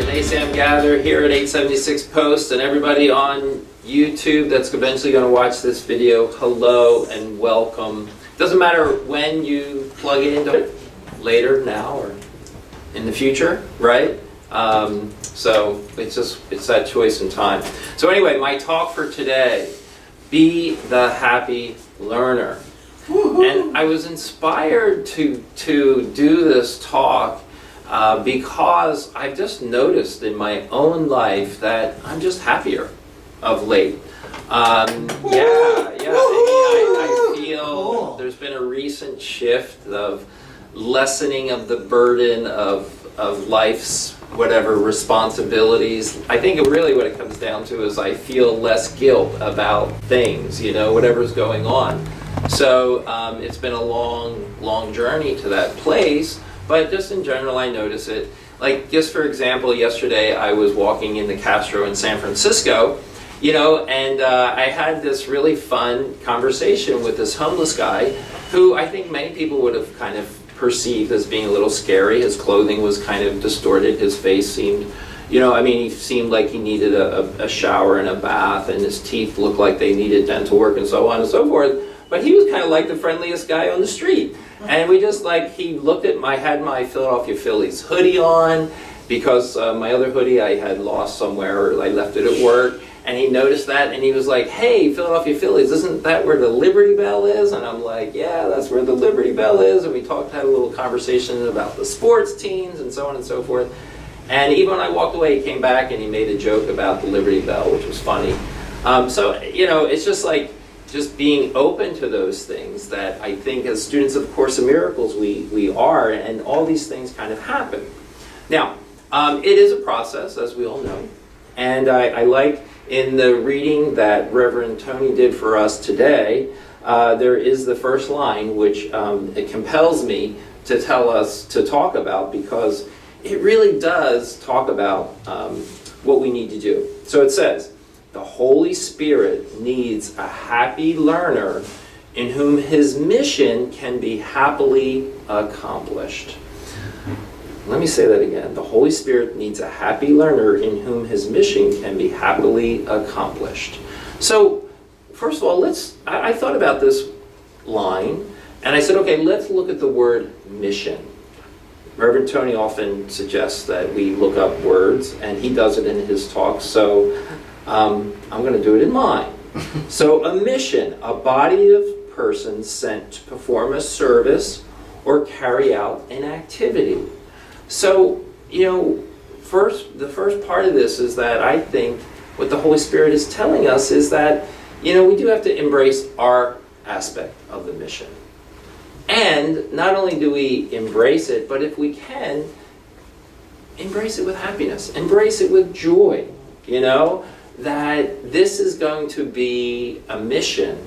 and they say I'm gathered here at 876 Post, and everybody on YouTube that's eventually going to watch this video, hello and welcome. Doesn't matter when you plug it into it, later, now, or in the future, right? So it's that choice in time. So anyway, my talk for today, be the happy learner. And I was inspired to do this talk because I've just noticed in my own life that I'm just happier of late. I feel there's been a recent shift of lessening of the burden of life's whatever responsibilities. I think really what it comes down to is I feel less guilt about things, whatever's going on. So it's been a long journey to that place, but just in general I notice it. Like, just for example, yesterday I was walking in the Castro in San Francisco, and I had this really fun conversation with this homeless guy who I think many people would have kind of perceived as being a little scary. His clothing was kind of distorted, his face seemed, he seemed like he needed a shower and a bath, and his teeth looked like they needed dental work and so on and so forth. But he was kind of like the friendliest guy on the street. And we just he looked at had my Philadelphia Phillies hoodie on, because my other hoodie I had lost somewhere, or I left it at work. And he noticed that, and he was like, "Hey, Philadelphia Phillies, isn't that where the Liberty Bell is?" And I'm like, "Yeah, that's where the Liberty Bell is." And we had a little conversation about the sports teams and so on and so forth. And even when I walked away, he came back and he made a joke about the Liberty Bell, which was funny. It's just being open to those things that I think as students of Course in Miracles we are, and all these things kind of happen. Now, it is a process, as we all know, and I like in the reading that Reverend Tony did for us today, there is the first line, which it compels me to talk about, because it really does talk about what we need to do. So it says, "The Holy Spirit needs a happy learner in whom his mission can be happily accomplished." Let me say that again. The Holy Spirit needs a happy learner in whom his mission can be happily accomplished. So, first of all, I thought about this line, and I said, okay, let's look at the word mission. Reverend Tony often suggests that we look up words, and he does it in his talks, so I'm going to do it in mine. So, a mission, a body of persons sent to perform a service or carry out an activity. So, the first part of this is that I think what the Holy Spirit is telling us is that, we do have to embrace our aspect of the mission. And not only do we embrace it, but if we can, embrace it with happiness, embrace it with joy, that this is going to be a mission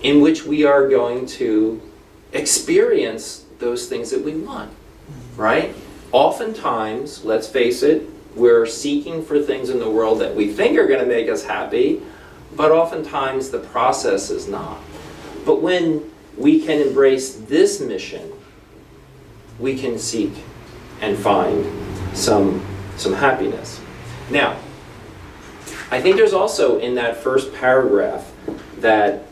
in which we are going to experience those things that we want, right? Oftentimes, let's face it, we're seeking for things in the world that we think are going to make us happy, but oftentimes the process is not. But when we can embrace this mission, we can seek and find some happiness. Now, I think there's also in that first paragraph that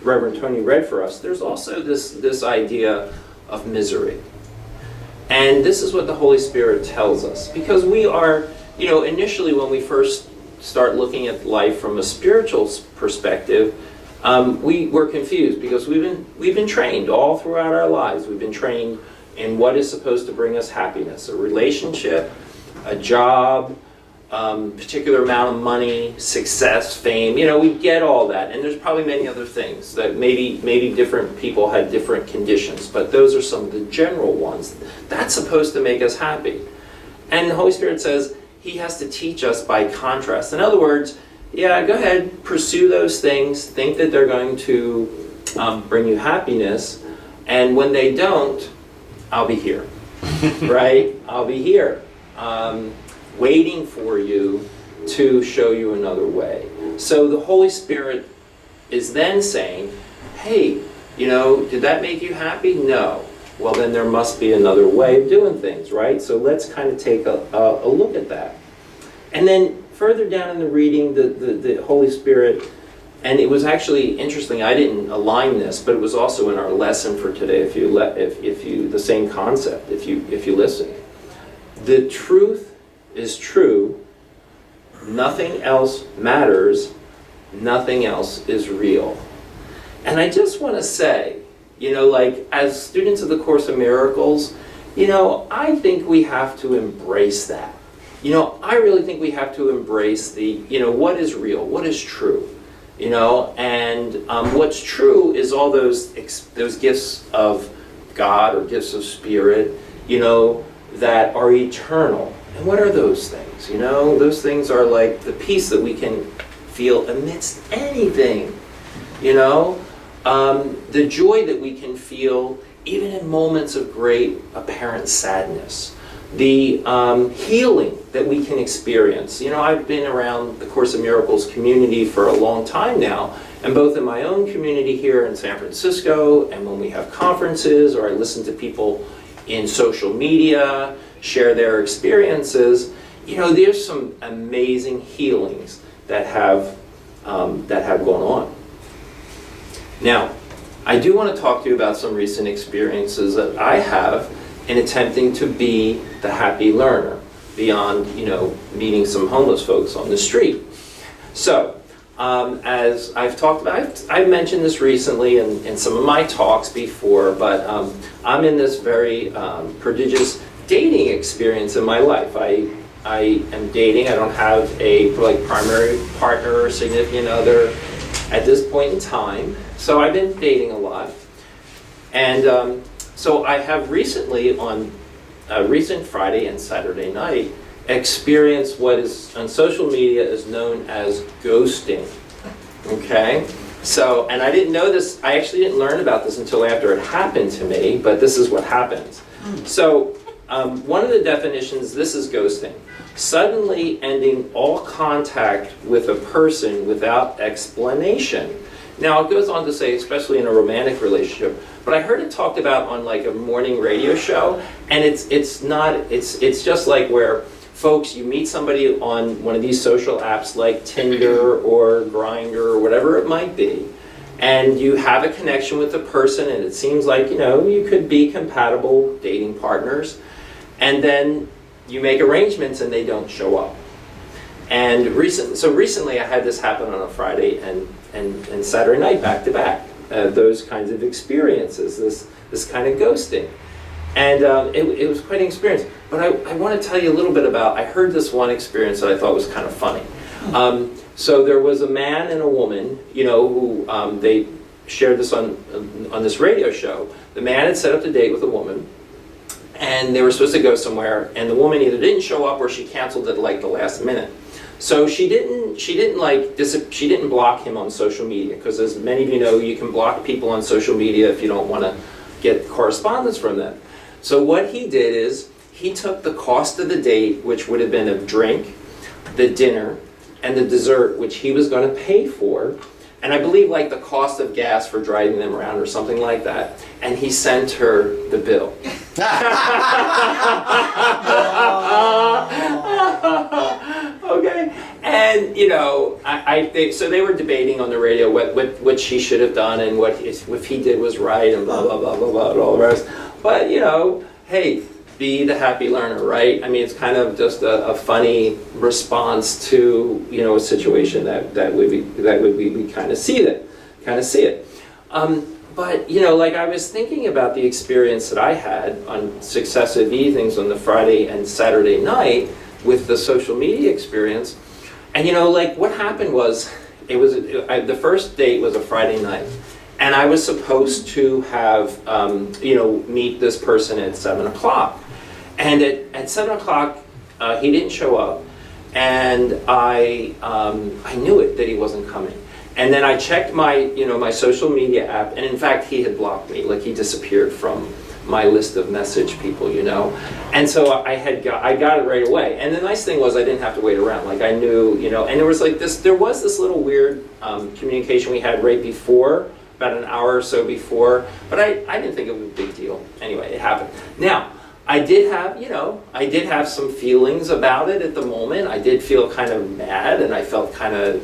Reverend Tony read for us, there's also this idea of misery. And this is what the Holy Spirit tells us. Because we are, initially when we first start looking at life from a spiritual perspective, we're confused because we've been trained all throughout our lives. We've been trained in what is supposed to bring us happiness. A relationship, a job, particular amount of money, success, fame. We get all that. And there's probably many other things that maybe different people had different conditions, but those are some of the general ones. That's supposed to make us happy. And the Holy Spirit says he has to teach us by contrast. In other words, yeah, go ahead, pursue those things, think that they're going to bring you happiness, and when they don't, I'll be here, right? I'll be here. Waiting for you to show you another way. So the Holy Spirit is then saying, hey, did that make you happy? No. well, then there must be another way of doing things, right? So let's kind of take a look at that. And then further down in the reading, the Holy Spirit, and it was actually interesting, I didn't align this, but it was also in our lesson for today, if you the same concept, if you listen. The truth is true, nothing else matters, nothing else is real. And I just want to say, like as students of the Course in Miracles, I think we have to embrace that. I really think we have to embrace the, what is real, what is true, and what's true is all those gifts of God or gifts of Spirit, that are eternal. And what are those things? Those things are like the peace that we can feel amidst anything, the joy that we can feel even in moments of great apparent sadness, the healing that we can experience. I've been around the Course in Miracles community for a long time now, and both in my own community here in San Francisco, and when we have conferences, or I listen to people in social media share their experiences, there's some amazing healings that have gone on. Now, I do want to talk to you about some recent experiences that I have in attempting to be the happy learner beyond, meeting some homeless folks on the street. So, as I've talked about, I've mentioned this recently in some of my talks before, but I'm in this very prodigious dating experience in my life. I am dating. I don't have a primary partner or significant other at this point in time. So I've been dating a lot. And so I have recently, on a recent Friday and Saturday night, experienced what is on social media is known as ghosting. Okay? So, and I didn't know this, I actually didn't learn about this until after it happened to me, but this is what happens. So, one of the definitions, this is ghosting. Suddenly ending all contact with a person without explanation. Now, it goes on to say, especially in a romantic relationship, but I heard it talked about on like a morning radio show, and it's just like where folks, you meet somebody on one of these social apps like Tinder or Grindr or whatever it might be, and you have a connection with the person, and it seems like, you could be compatible dating partners, and then you make arrangements and they don't show up. And recently I had this happen on a Friday and Saturday night back to back. Those kinds of experiences, this kind of ghosting. And it was quite an experience. But I want to tell you a little bit about, I heard this one experience that I thought was kind of funny. So there was a man and a woman, who they shared this on this radio show. The man had set up the date with a woman, and they were supposed to go somewhere, and the woman either didn't show up or she canceled it like the last minute. So she didn't block him on social media, because as many of you know, you can block people on social media if you don't want to get correspondence from them. So what he did is he took the cost of the date, which would have been a drink, the dinner, and the dessert, which he was going to pay for, and I believe like the cost of gas for driving them around or something like that, and he sent her the bill. Okay, and so they were debating on the radio what she should have done, and if he did was right, and blah blah blah blah blah and all the rest. But hey, be the happy learner, right? I mean, it's kind of just a funny response to a situation that we kind of see it. But like I was thinking about the experience that I had on successive evenings on the Friday and Saturday night with the social media experience, and like what happened was, the first date was a Friday night, and I was supposed to have meet this person at 7 o'clock, and at 7 o'clock he didn't show up, and I knew it that he wasn't coming. And then I checked my my social media app, and in fact he had blocked me, like he disappeared from my list of message people, and so I got it right away. And the nice thing was I didn't have to wait around. Like I knew, and there was this little weird communication we had right before about an hour or so before, but I didn't think it was a big deal. Anyway, it happened. Now, I did have some feelings about it at the moment. I did feel kind of mad, and I felt kind of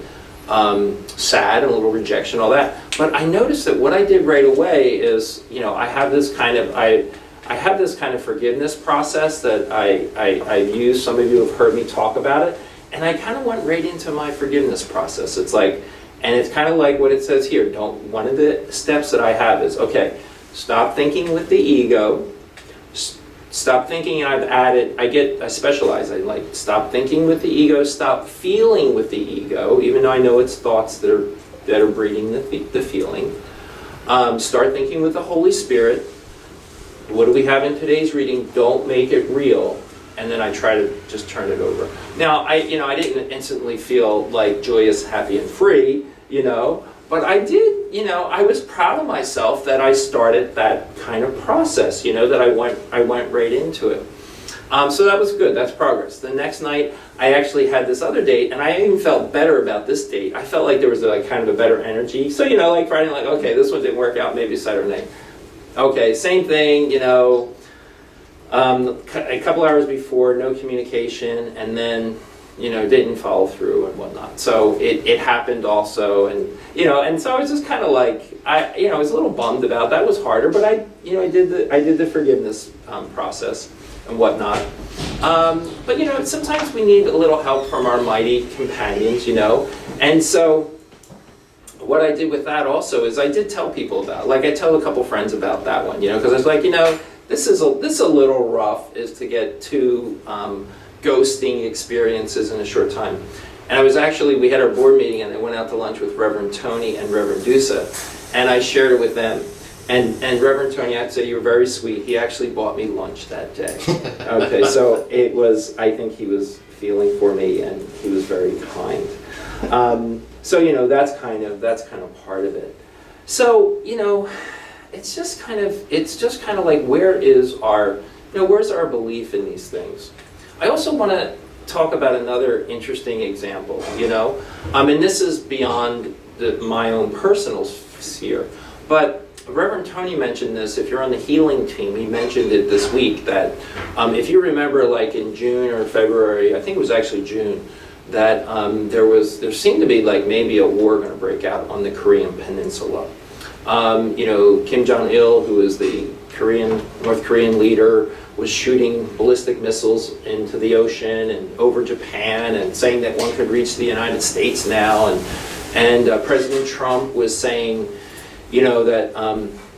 sad and a little rejection, all that. But I noticed that what I did right away is, I have this kind of forgiveness process that I've used. Some of you have heard me talk about it, and I kind of went right into my forgiveness process. It's kind of like what it says here. One of the steps that I have is, okay, stop thinking with the ego. Stop thinking, and I've added, I specialize, stop thinking with the ego, stop feeling with the ego, even though I know it's thoughts that are breeding the feeling. Start thinking with the Holy Spirit. What do we have in today's reading? Don't make it real. And then I try to just turn it over. Now, I didn't instantly feel like joyous, happy, and free, but I did, I was proud of myself that I started that kind of process, that I went right into it. So that was good. That's progress. The next night, I actually had this other date, and I even felt better about this date. I felt like there was kind of a better energy. So, like Friday, okay, this one didn't work out, maybe Saturday night. Okay, same thing, a couple hours before, no communication, and then, didn't follow through and whatnot. So it happened also, and so I was just kind of I was a little bummed about that. It was harder, but I did the forgiveness process and whatnot. But sometimes we need a little help from our mighty companions, and so what I did with that also is I did tell people about, I tell a couple friends about that one, because I was like, this is a little rough, is to get two ghosting experiences in a short time. And we had our board meeting, and I went out to lunch with Reverend Tony and Reverend Dusa, and I shared it with them. And Reverend Tony, I have to say, you were very sweet. He actually bought me lunch that day. Okay, so I think he was feeling for me, and he was very kind. So that's kind of part of it. So it's just kind of like, where's our belief in these things? I also want to talk about another interesting example, and this is beyond my own personal sphere, but Reverend Tony mentioned this. If you're on the healing team, he mentioned it this week, that if you remember, in June or February, I think it was actually June, that there seemed to be maybe a war going to break out on the Korean Peninsula. Kim Jong-il, who is the North Korean leader, was shooting ballistic missiles into the ocean and over Japan, and saying that one could reach the United States now, and President Trump was saying, that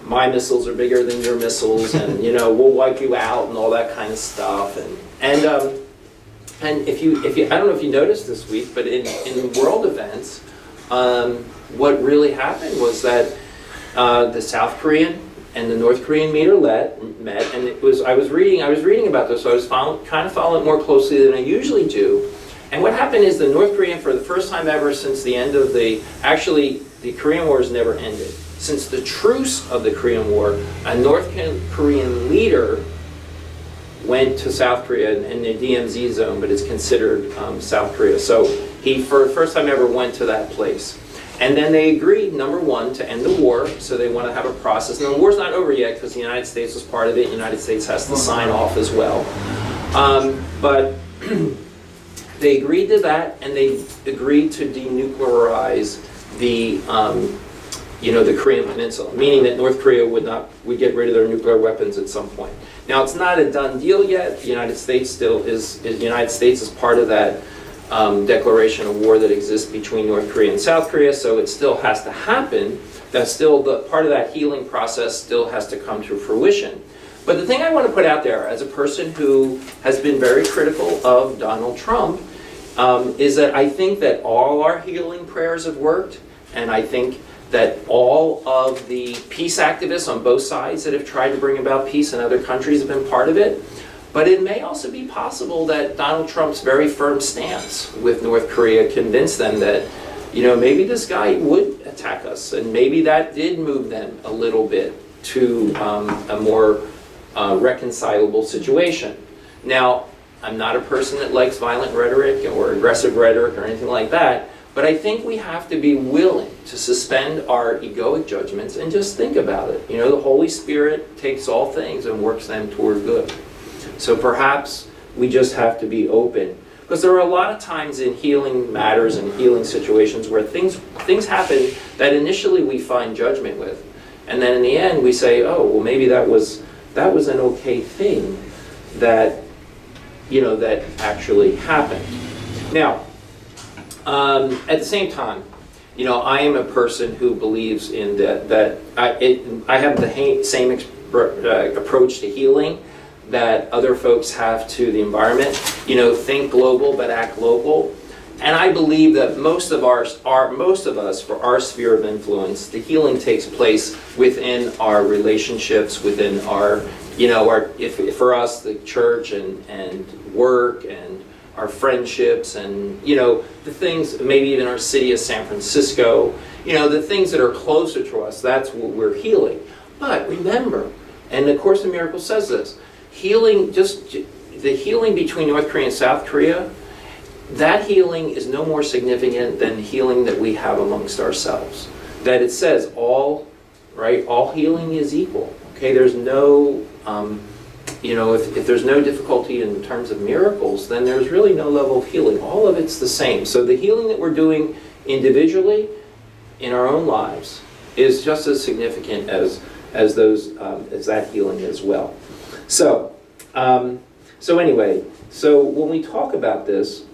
my missiles are bigger than your missiles, and we'll wipe you out, and all that kind of stuff, and if you I don't know if you noticed this week, but in world events, what really happened was that the South Korean and the North Korean leader met, and I was reading about this, so I was kind of following it more closely than I usually do. And what happened is the North Korean, for the first time ever since the end of the Korean War has never ended. Since the truce of the Korean War, a North Korean leader went to South Korea in the DMZ zone, but it's considered South Korea. So he, for the first time ever, went to that place. And then they agreed, number one, to end the war, so they want to have a process. Now, the war's not over yet, because the United States was part of it. The United States has to sign off as well. But they agreed to that, and they agreed to denuclearize the Korean Peninsula, meaning that North Korea would get rid of their nuclear weapons at some point. Now, it's not a done deal yet. The United States still is. The United States is part of that declaration of war that exists between North Korea and South Korea, so it still has to happen. That's still part of that healing process still has to come to fruition. But the thing I want to put out there, as a person who has been very critical of Donald Trump, is that I think that all our healing prayers have worked, and I think that all of the peace activists on both sides that have tried to bring about peace in other countries have been part of it. But it may also be possible that Donald Trump's very firm stance with North Korea convinced them that, maybe this guy would attack us, and maybe that did move them a little bit to a more reconcilable situation. Now, I'm not a person that likes violent rhetoric or aggressive rhetoric or anything like that, But I think we have to be willing to suspend our egoic judgments and just think about it. You know, the Holy Spirit takes all things and works them toward good. So perhaps we just have to be open. Because there are a lot of times in healing matters and healing situations where things happen that initially we find judgment with. And then in the end we say, oh, well, maybe that was an okay thing that, you know, that actually happened. Now, at the same time, you know, I am a person who believes in that I have the same approach to healing that other folks have to the environment. You know, think global but act local. And I believe that most of us, for our sphere of influence, the healing takes place within our relationships, within our, you know, for us, the church and work and our friendships and, you know, the things, maybe even our city of San Francisco, you know, the things that are closer to us, that's what we're healing. But remember, and the Course in Miracles says this, healing, just the healing between North Korea and South Korea, that healing is no more significant than the healing that we have amongst ourselves. That it says all healing is equal. Okay, there's no, you know, if there's no difficulty in terms of miracles, then there's really no level of healing. All of it's the same. So the healing that we're doing individually in our own lives is just as significant as that healing as well. So, anyway, so when we talk about this,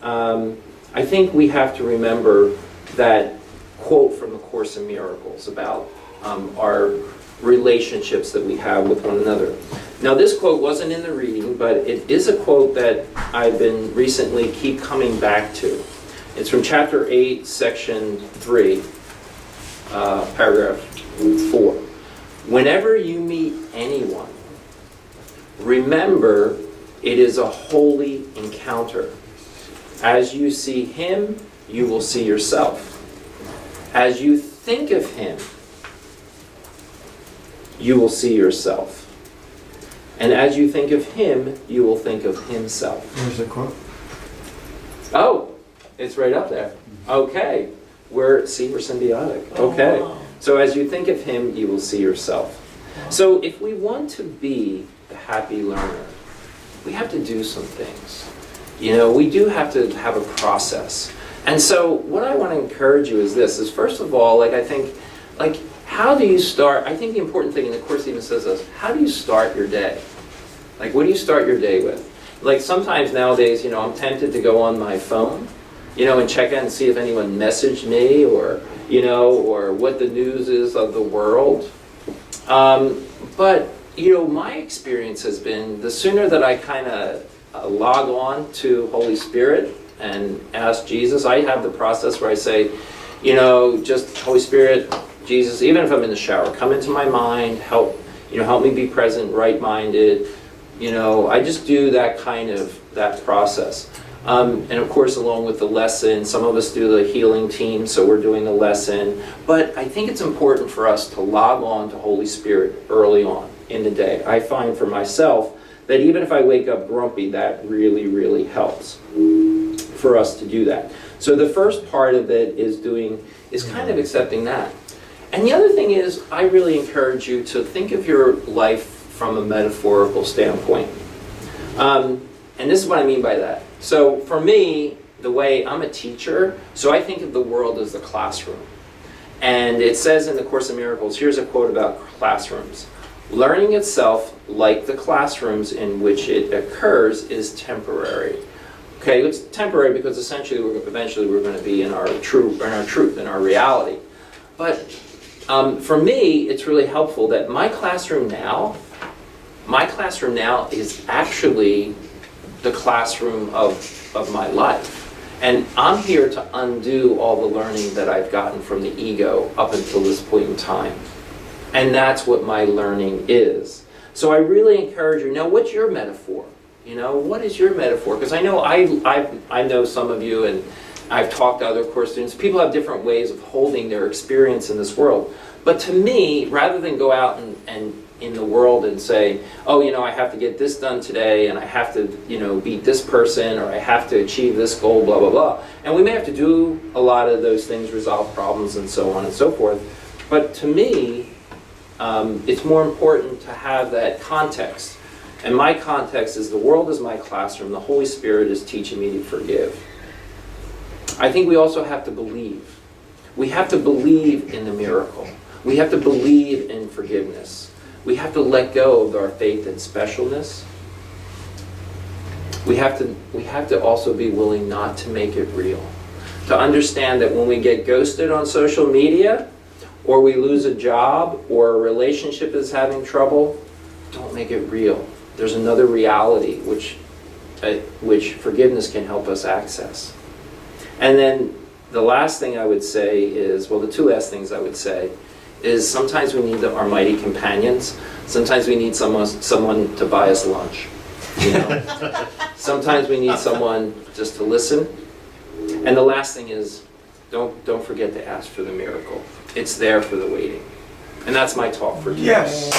I think we have to remember that quote from the Course in Miracles about our relationships that we have with one another. Now, this quote wasn't in the reading, but it is a quote that I've been recently keep coming back to. It's from chapter 8, section 3, paragraph 4. Whenever you meet anyone, remember it is a holy encounter. As you see him, you will see yourself. As you think of him, you will see yourself. And as you think of him, you will think of himself. Where's the quote? Oh, it's right up there. Okay. We're symbiotic. Okay. Oh, wow. So as you think of him, you will see yourself. So if we want to be the happy learner, we have to do some things. You know, we do have to have a process. And so what I want to encourage you is this, is first of all, I think, how do you start? I think the important thing, and the Course even says this, how do you start your day? What do you start your day with? Sometimes nowadays, you know, I'm tempted to go on my phone, you know, and check out and see if anyone messaged me or, you know, or what the news is of the world. But, you know, my experience has been the sooner that I kind of log on to Holy Spirit and ask Jesus, I have the process where I say, you know, just Holy Spirit, Jesus, even if I'm in the shower, come into my mind, help me be present, right-minded. You know, I just do that process. And of course, along with the lesson, some of us do the healing team, so we're doing the lesson. But I think it's important for us to log on to Holy Spirit early on in the day. I find for myself that even if I wake up grumpy, that really, really helps for us to do that. So the first part of it is kind of accepting that. And the other thing is, I really encourage you to think of your life from a metaphorical standpoint. And this is what I mean by that. So for me, the way I'm a teacher, so I think of the world as the classroom. And it says in the Course in Miracles, here's a quote about classrooms. Learning itself, like the classrooms in which it occurs, is temporary. Okay, it's temporary because essentially eventually we're going to be in our truth, in our reality. But for me, it's really helpful that my classroom now is actually the classroom of my life. And I'm here to undo all the learning that I've gotten from the ego up until this point in time. And that's what my learning is. So I really encourage you, now what's your metaphor? You know, what is your metaphor? Because I know I know some of you, and I've talked to other course students. People have different ways of holding their experience in this world. But to me, rather than go out and in the world and say, oh, you know, I have to get this done today, and I have to, you know, beat this person, or I have to achieve this goal, blah, blah, blah. And we may have to do a lot of those things, resolve problems, and so on and so forth. But to me, it's more important to have that context. And my context is the world is my classroom. The Holy Spirit is teaching me to forgive. I think we also have to believe. We have to believe in the miracle. We have to believe in forgiveness. We have to let go of our faith in specialness. We have to also be willing not to make it real. To understand that when we get ghosted on social media, or we lose a job, or a relationship is having trouble, don't make it real. There's another reality which forgiveness can help us access. And then the last thing I would say is, well, the two last things I would say is sometimes we need our mighty companions. Sometimes we need someone to buy us lunch. You know? Sometimes we need someone just to listen. And the last thing is, don't forget to ask for the miracle. It's there for the waiting. And that's my talk for today. Yes.